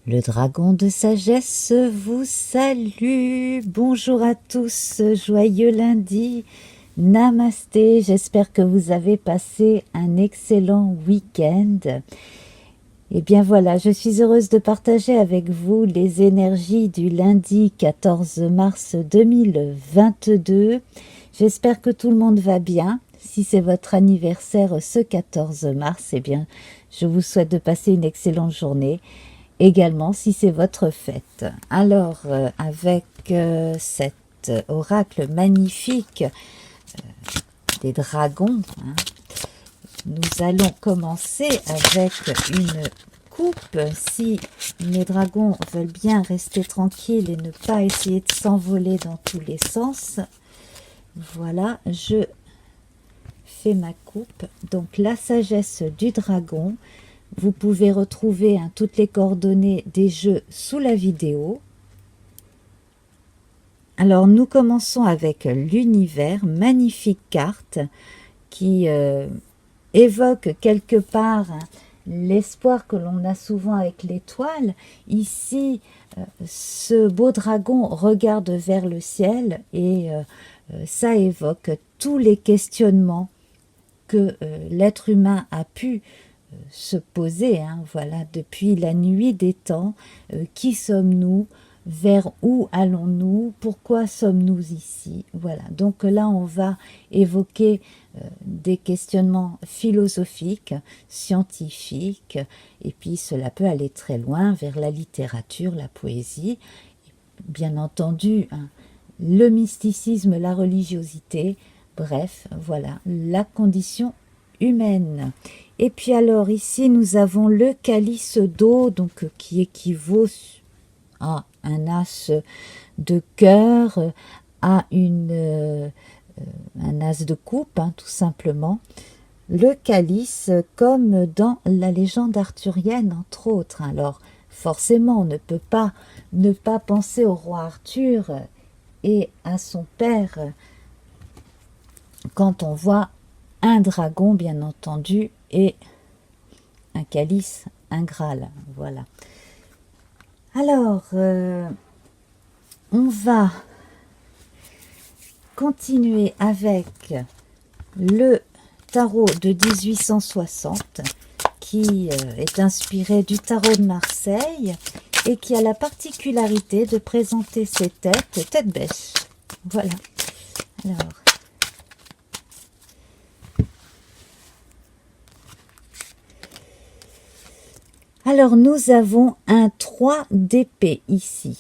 Le dragon de sagesse vous salue. Bonjour à tous, joyeux lundi. Namasté, j'espère que vous avez passé un excellent week-end. Et bien voilà, je suis heureuse de partager avec vous les énergies du lundi 14 mars 2022. J'espère que tout le monde va bien. Si c'est votre anniversaire ce 14 mars, eh bien, je vous souhaite de passer une excellente journée. Également, si c'est votre fête. Alors, avec cet oracle magnifique des dragons, hein, nous allons commencer avec une coupe. Si mes dragons veulent bien rester tranquilles et ne pas essayer de s'envoler dans tous les sens, voilà, je fais ma coupe. Donc, la sagesse du dragon. Vous pouvez retrouver toutes les coordonnées des jeux sous la vidéo. Alors, nous commençons avec l'univers, magnifique carte qui évoque quelque part l'espoir que l'on a souvent avec l'étoile. Ici, ce beau dragon regarde vers le ciel et ça évoque tous les questionnements que l'être humain a pu se poser, voilà, depuis la nuit des temps. Qui sommes-nous? Vers où allons-nous? Pourquoi sommes-nous ici? Voilà, donc là on va évoquer des questionnements philosophiques, scientifiques, et puis cela peut aller très loin vers la littérature, la poésie, bien entendu, le mysticisme, la religiosité, bref, voilà, la condition humaine. Et puis alors ici nous avons le calice d'eau, donc qui équivaut à un as de cœur, à un as de coupe, tout simplement. Le calice, comme dans la légende arthurienne, entre autres. Alors forcément, on ne peut pas ne pas penser au roi Arthur et à son père quand on voit un dragon, bien entendu, et un calice, un Graal, voilà. Alors, on va continuer avec le tarot de 1860, qui est inspiré du tarot de Marseille, et qui a la particularité de présenter ses têtes bêches. Voilà. Alors, nous avons un 3 d'épée ici.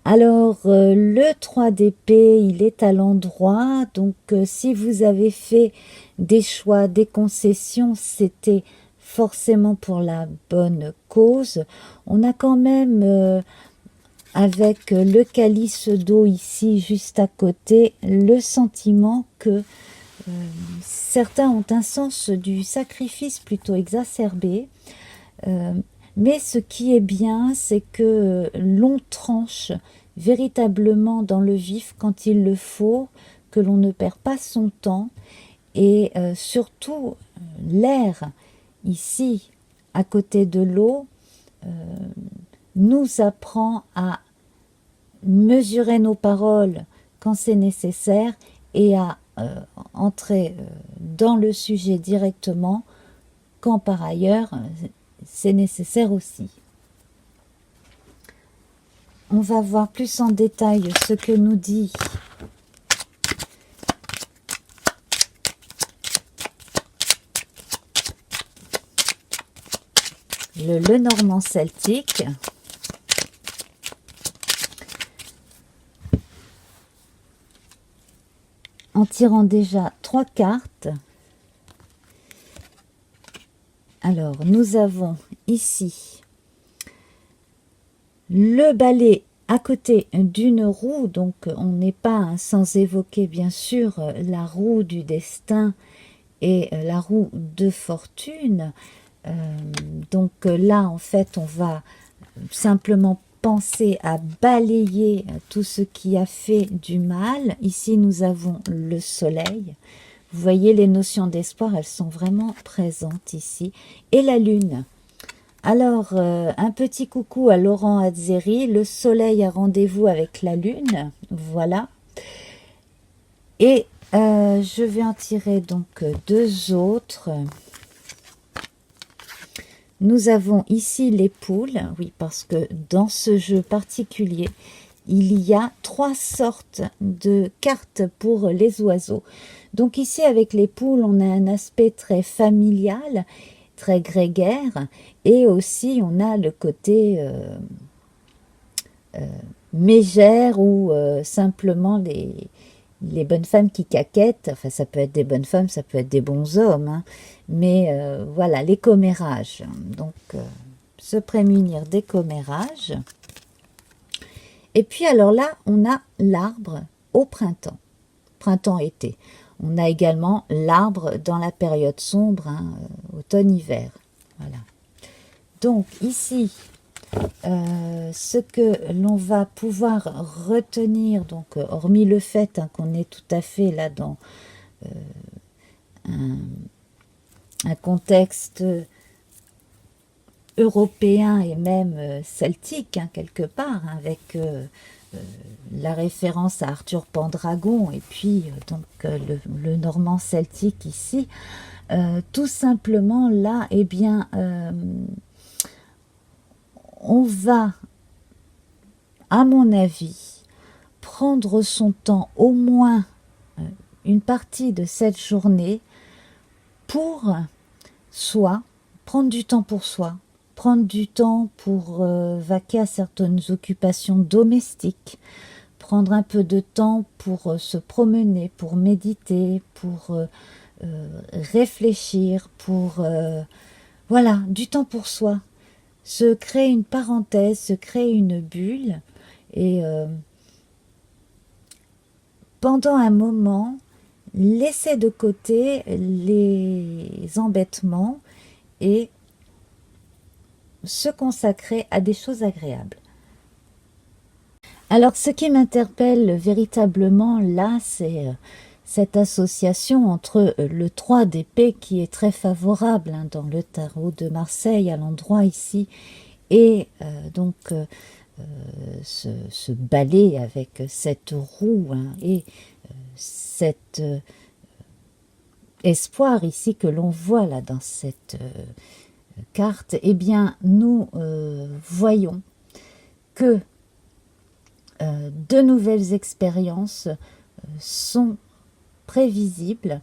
Alors, le 3 d'épée, il est à l'endroit. Donc, si vous avez fait des choix, des concessions, c'était forcément pour la bonne cause. On a quand même, avec le calice d'eau ici, juste à côté, le sentiment que certains ont un sens du sacrifice plutôt exacerbé. Mais ce qui est bien, c'est que l'on tranche véritablement dans le vif quand il le faut, que l'on ne perd pas son temps, et surtout l'air ici à côté de l'eau nous apprend à mesurer nos paroles quand c'est nécessaire et à entrer dans le sujet directement quand par ailleurs c'est nécessaire aussi. On va voir plus en détail ce que nous dit le Lenormand celtique. En tirant déjà 3 cartes. Alors, nous avons ici le balai à côté d'une roue, donc on n'est pas sans évoquer bien sûr la roue du destin et la roue de fortune. Donc là, en fait, on va simplement penser à balayer tout ce qui a fait du mal. Ici, nous avons le soleil. Vous voyez, les notions d'espoir, elles sont vraiment présentes ici. Et la lune. Alors, un petit coucou à Laurent Azzeri. Le soleil a rendez-vous avec la lune. Voilà. Et je vais en tirer donc deux autres. Nous avons ici les poules. Oui, parce que dans ce jeu particulier, il y a 3 sortes de cartes pour les oiseaux. Donc ici, avec les poules, on a un aspect très familial, très grégaire, et aussi on a le côté mégère ou simplement les bonnes femmes qui caquettent. Enfin, ça peut être des bonnes femmes, ça peut être des bons hommes, hein. Mais voilà, les commérages. Donc, se prémunir des commérages. Et puis alors là, on a l'arbre au printemps, printemps-été. On a également l'arbre dans la période sombre, hein, automne-hiver. Voilà. Donc ici, ce que l'on va pouvoir retenir, donc hormis le fait hein, qu'on est tout à fait là dans un contexte européen et même celtique, hein, quelque part, hein, avec la référence à Arthur Pendragon et puis donc le normand celtique ici, tout simplement là, eh bien, on va, à mon avis, prendre son temps, au moins une partie de cette journée, pour soi, prendre du temps pour soi, prendre du temps pour vaquer à certaines occupations domestiques, prendre un peu de temps pour se promener, pour méditer, pour réfléchir, pour voilà, du temps pour soi, se créer une parenthèse, se créer une bulle et pendant un moment laisser de côté les embêtements et se consacrer à des choses agréables. Alors, ce qui m'interpelle véritablement là, c'est cette association entre le 3 d'épée qui est très favorable hein, dans le tarot de Marseille, à l'endroit ici, et donc ce balai avec cette roue hein, et cet espoir ici que l'on voit là dans cette carte, eh bien, nous voyons que de nouvelles expériences sont prévisibles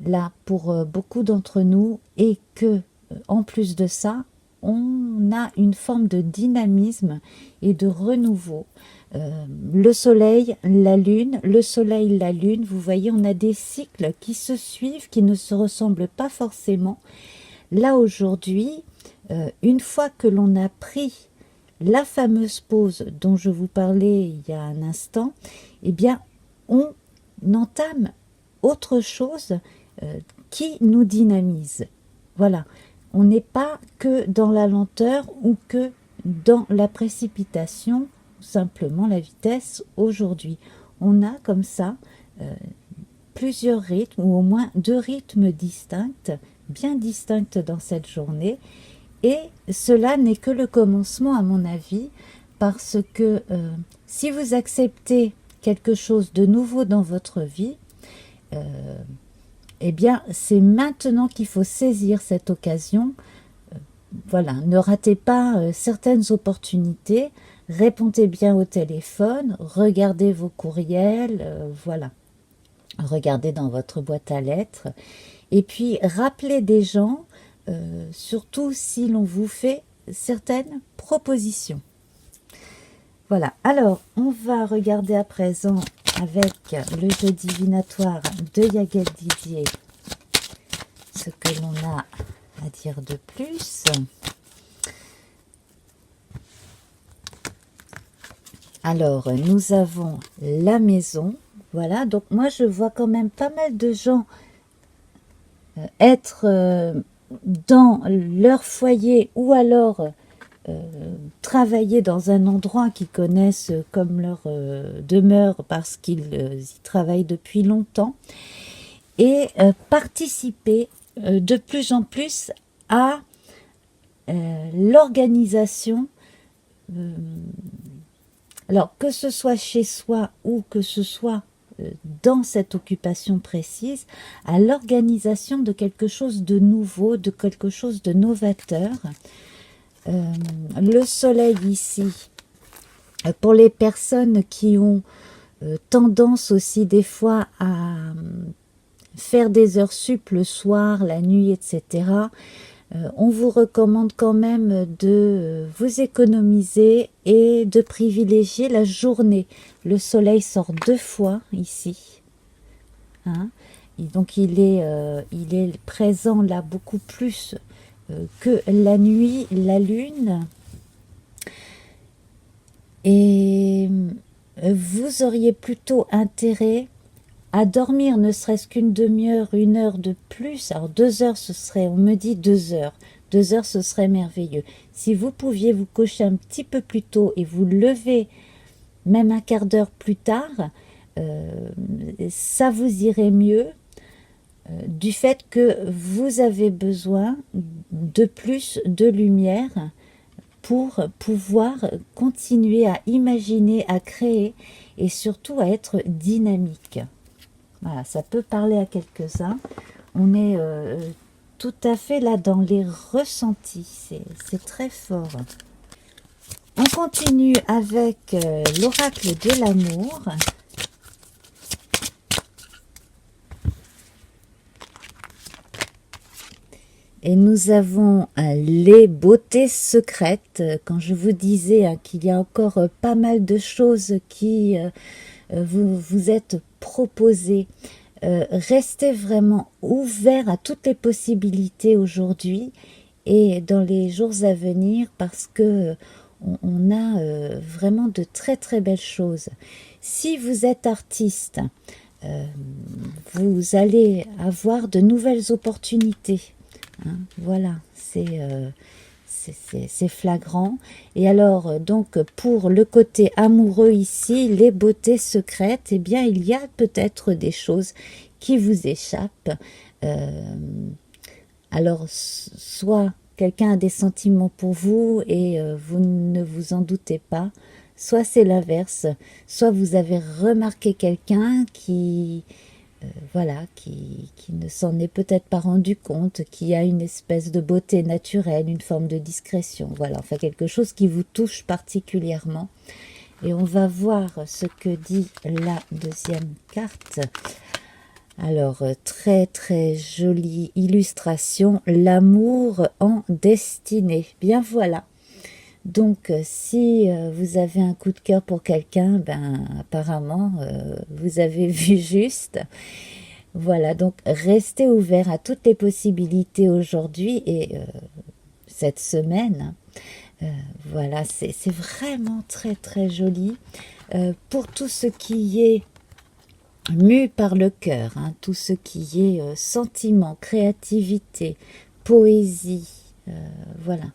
là pour beaucoup d'entre nous et que en plus de ça, on a une forme de dynamisme et de renouveau. Le soleil, la lune, le soleil, la lune, vous voyez, on a des cycles qui se suivent, qui ne se ressemblent pas forcément. Là aujourd'hui, une fois que l'on a pris la fameuse pause dont je vous parlais il y a un instant, eh bien, on entame autre chose qui nous dynamise. Voilà, on n'est pas que dans la lenteur ou que dans la précipitation, simplement la vitesse aujourd'hui. On a comme ça plusieurs rythmes, ou au moins 2 rythmes distincts, bien distincts dans cette journée, et cela n'est que le commencement à mon avis, parce que si vous acceptez quelque chose de nouveau dans votre vie, eh bien c'est maintenant qu'il faut saisir cette occasion. Voilà, ne ratez pas certaines opportunités, répondez bien au téléphone, regardez vos courriels, voilà, regardez dans votre boîte à lettres, et puis rappelez des gens, surtout si l'on vous fait certaines propositions. Voilà, alors on va regarder à présent avec le jeu divinatoire de Yael Didier ce que l'on a à dire de plus. Alors, nous avons la maison. Voilà, donc moi je vois quand même pas mal de gens être dans leur foyer ou alors travailler dans un endroit qu'ils connaissent comme leur demeure parce qu'ils y travaillent depuis longtemps et participer de plus en plus à l'organisation, alors que ce soit chez soi ou que ce soit dans cette occupation précise, à l'organisation de quelque chose de nouveau, de quelque chose de novateur. Le soleil ici, pour les personnes qui ont tendance aussi des fois à faire des heures sup le soir, la nuit, etc., on vous recommande quand même de vous économiser et de privilégier la journée. Le soleil sort 2 fois ici. Hein, et donc il est présent là beaucoup plus que la nuit, la lune. Et vous auriez plutôt intérêt à dormir ne serait-ce qu'une demi-heure, 1 heure de plus. Alors 2 heures, ce serait, on me dit 2 heures. 2 heures, ce serait merveilleux. Si vous pouviez vous coucher un petit peu plus tôt et vous lever même un quart d'heure plus tard, ça vous irait mieux du fait que vous avez besoin de plus de lumière pour pouvoir continuer à imaginer, à créer et surtout à être dynamique. Voilà, ça peut parler à quelques-uns. On est tout à fait là dans les ressentis. C'est très fort. On continue avec l'oracle de l'amour. Et nous avons les beautés secrètes. Quand je vous disais qu'il y a encore pas mal de choses qui vous êtes proposées, restez vraiment ouvert à toutes les possibilités aujourd'hui et dans les jours à venir parce que on a vraiment de très très belles choses. Si vous êtes artiste, vous allez avoir de nouvelles opportunités. Hein, voilà, c'est flagrant. Et alors, donc, pour le côté amoureux ici, les beautés secrètes, eh bien, il y a peut-être des choses qui vous échappent. Alors, soit quelqu'un a des sentiments pour vous et vous ne vous en doutez pas, soit c'est l'inverse, soit vous avez remarqué quelqu'un qui... voilà, qui ne s'en est peut-être pas rendu compte, qui a une espèce de beauté naturelle, une forme de discrétion, voilà, enfin quelque chose qui vous touche particulièrement. Et on va voir ce que dit la deuxième carte. Alors, très très jolie illustration, l'amour en destinée. Bien voilà. Donc, si vous avez un coup de cœur pour quelqu'un, ben apparemment, vous avez vu juste. Voilà, donc restez ouvert à toutes les possibilités aujourd'hui et cette semaine. Voilà, c'est vraiment très très joli. Pour tout ce qui est mu par le cœur, hein, tout ce qui est sentiment, créativité, poésie, voilà.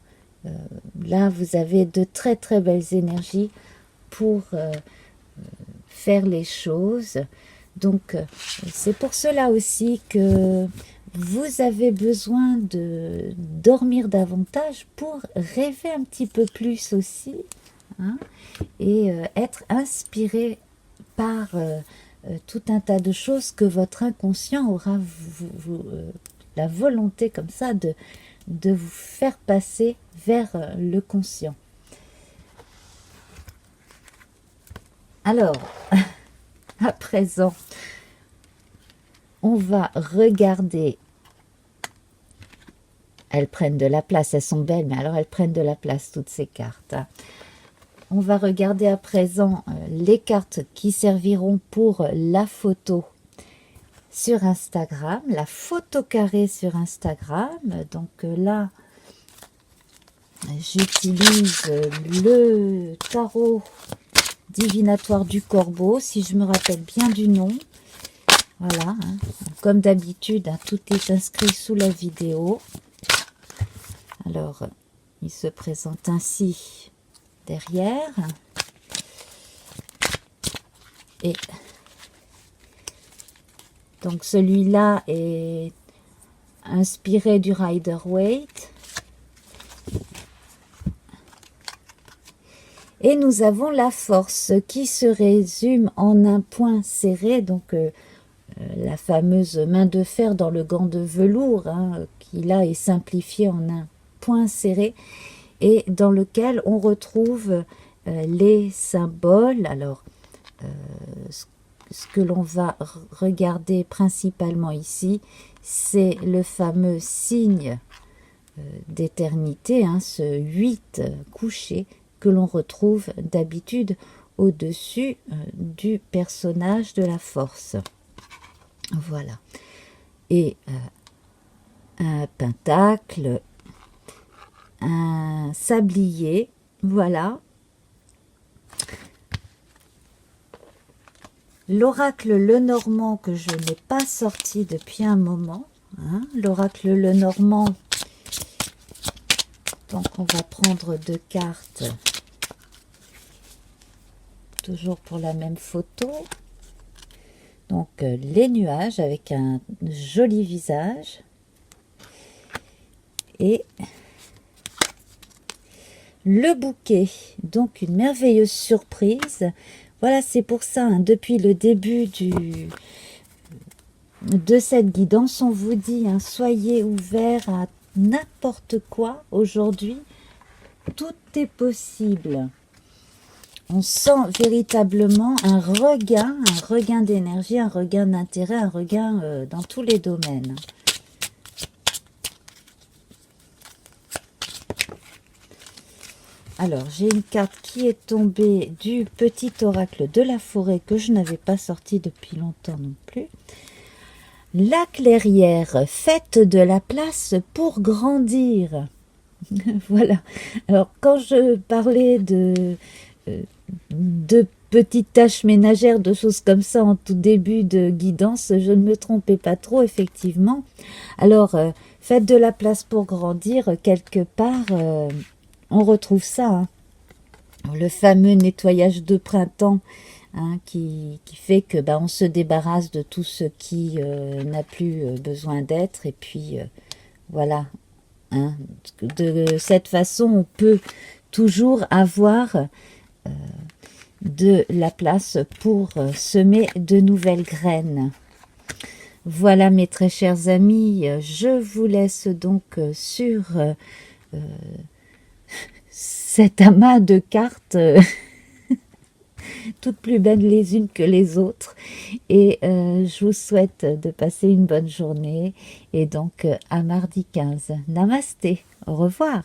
Là, vous avez de très très belles énergies pour faire les choses. Donc, c'est pour cela aussi que vous avez besoin de dormir davantage pour rêver un petit peu plus aussi, hein, et être inspiré par tout un tas de choses que votre inconscient aura la volonté comme ça de vous faire passer vers le conscient. Alors, à présent, on va regarder. Elles prennent de la place, elles sont belles, mais alors elles prennent de la place, toutes ces cartes. On va regarder à présent les cartes qui serviront pour la photo sur Instagram, la photo carrée sur Instagram. Donc là, j'utilise le tarot divinatoire du corbeau, si je me rappelle bien du nom. Voilà, hein. Comme d'habitude, hein, tout est inscrit sous la vidéo. Alors, il se présente ainsi derrière. Et donc celui-là est inspiré du Rider-Waite. Et nous avons la force qui se résume en un point serré, donc la fameuse main de fer dans le gant de velours, hein, qui là est simplifiée en un point serré, et dans lequel on retrouve les symboles. Alors, ce que l'on va regarder principalement ici, c'est le fameux signe d'éternité, hein, ce 8 couché, que l'on retrouve d'habitude au-dessus du personnage de la force. Voilà. Et un pentacle, un sablier, voilà. L'oracle Lenormand que je n'ai pas sorti depuis un moment. Hein, l'oracle Lenormand. Donc on va prendre 2 cartes. Toujours pour la même photo. Donc les nuages avec un joli visage. Et le bouquet. Donc une merveilleuse surprise. Voilà, c'est pour ça, hein, depuis le début de cette guidance, on vous dit, hein, soyez ouverts à n'importe quoi aujourd'hui. Tout est possible. On sent véritablement un regain d'énergie, un regain d'intérêt, un regain dans tous les domaines. Alors, j'ai une carte qui est tombée du petit oracle de la forêt que je n'avais pas sorti depuis longtemps non plus. La clairière, faites de la place pour grandir. Voilà. Alors, quand je parlais de petites tâches ménagères, de choses comme ça en tout début de guidance, je ne me trompais pas trop, effectivement. Alors, faites de la place pour grandir, quelque part, on retrouve ça, hein. Le fameux nettoyage de printemps, hein, qui fait que on se débarrasse de tout ce qui n'a plus besoin d'être, et puis voilà, hein. De cette façon on peut toujours avoir de la place pour semer de nouvelles graines. Voilà mes très chers amis, je vous laisse donc sur cet amas de cartes toutes plus belles les unes que les autres, et je vous souhaite de passer une bonne journée, et donc à mardi 15. Namasté, au revoir.